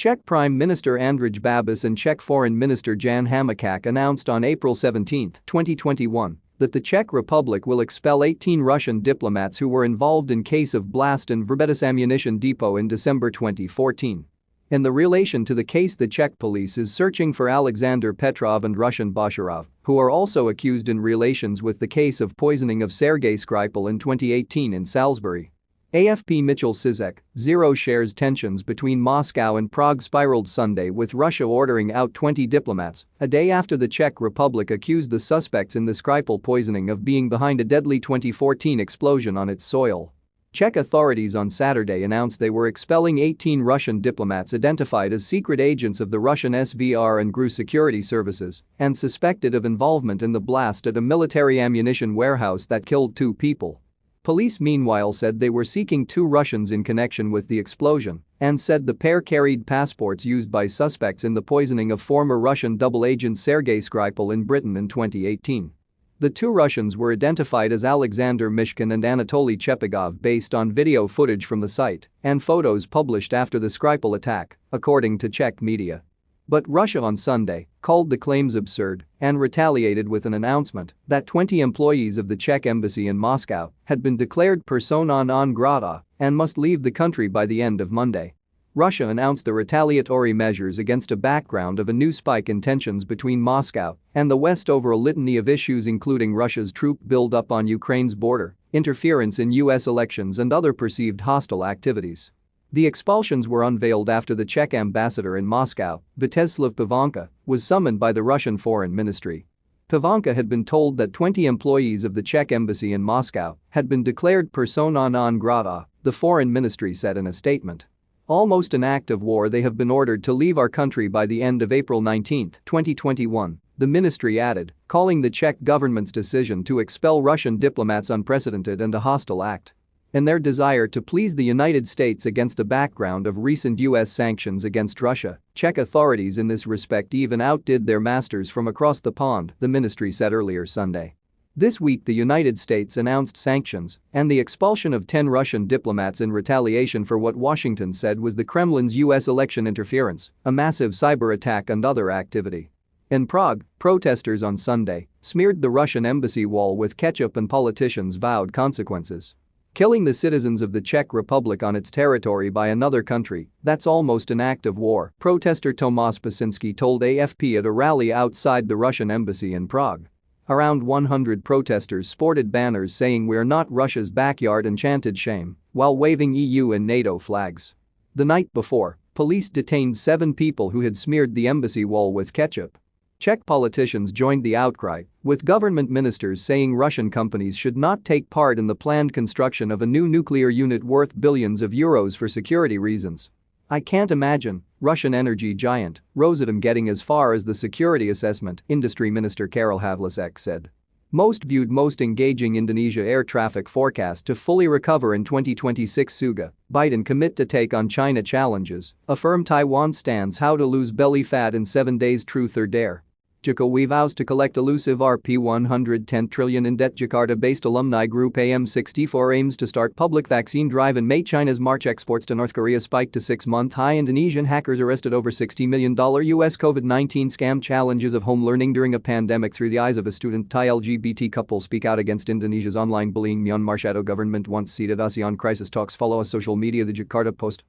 Czech Prime Minister Andrej Babis and Czech Foreign Minister Jan Hamáček announced on April 17, 2021, that the Czech Republic will expel 18 Russian diplomats who were involved in case of blast in Vrbětic ammunition depot in December 2014. In the relation to the case, the Czech police is searching for Alexander Petrov and Ruslan Bashirov, who are also accused in relations with the case of poisoning of Sergei Skripal in 2018 in Salisbury. AFP Mitchell Sizek, Zero shares tensions between Moscow and Prague spiraled Sunday with Russia ordering out 20 diplomats, a day after the Czech Republic accused the suspects in the Skripal poisoning of being behind a deadly 2014 explosion on its soil. Czech authorities on Saturday announced they were expelling 18 Russian diplomats identified as secret agents of the Russian SVR and GRU security services and suspected of involvement in the blast at a military ammunition warehouse that killed 2 people. Police meanwhile said they were seeking 2 Russians in connection with the explosion and said the pair carried passports used by suspects in the poisoning of former Russian double agent Sergei Skripal in Britain in 2018. The 2 Russians were identified as Alexander Mishkin and Anatoly Chepagov based on video footage from the site and photos published after the Skripal attack, according to Czech media. But Russia on Sunday called the claims absurd and retaliated with an announcement that 20 employees of the Czech embassy in Moscow had been declared persona non grata and must leave the country by the end of Monday. Russia announced the retaliatory measures against a background of a new spike in tensions between Moscow and the West over a litany of issues including Russia's troop buildup on Ukraine's border, interference in U.S. elections and other perceived hostile activities. The expulsions were unveiled after the Czech ambassador in Moscow, Vítězslav Pavanka, was summoned by the Russian Foreign Ministry. Pavanka had been told that 20 employees of the Czech embassy in Moscow had been declared persona non grata, the Foreign Ministry said in a statement. Almost an act of war, they have been ordered to leave our country by the end of April 19, 2021, the ministry added, calling the Czech government's decision to expel Russian diplomats unprecedented and a hostile act. In their desire to please the United States against a background of recent U.S. sanctions against Russia, Czech authorities in this respect even outdid their masters from across the pond, the ministry said earlier Sunday. This week the United States announced sanctions and the expulsion of 10 Russian diplomats in retaliation for what Washington said was the Kremlin's U.S. election interference, a massive cyber attack and other activity. In Prague, protesters on Sunday smeared the Russian embassy wall with ketchup and politicians vowed consequences. Killing the citizens of the Czech Republic on its territory by another country, that's almost an act of war, protester Tomáš Pasinský told AFP at a rally outside the Russian embassy in Prague. Around 100 protesters sported banners saying "We're not Russia's backyard" and chanted "shame" while waving EU and NATO flags. The night before, police detained 7 people who had smeared the embassy wall with ketchup. Czech politicians joined the outcry, with government ministers saying Russian companies should not take part in the planned construction of a new nuclear unit worth billions of euros for security reasons. I can't imagine Russian energy giant Rosatom getting as far as the security assessment, Industry Minister Karel Havlíček said. Most viewed most engaging Indonesia air traffic forecast to fully recover in 2026. Suga, Biden commit to take on China challenges, affirm Taiwan stands how to lose belly fat in 7 days. Truth or dare? Jokowi vows to collect elusive Rp 110 trillion in debt. Jakarta-based alumni group AM64 aims to start public vaccine drive in May. China's March exports to North Korea spiked to 6-month high. Indonesian hackers arrested over $60 million. US COVID-19 scam challenges of home learning during a pandemic through the eyes of a student. Thai LGBT couple speak out against Indonesia's online bullying. Myanmar shadow government wants seated ASEAN crisis talks follow. A social media. The Jakarta Post.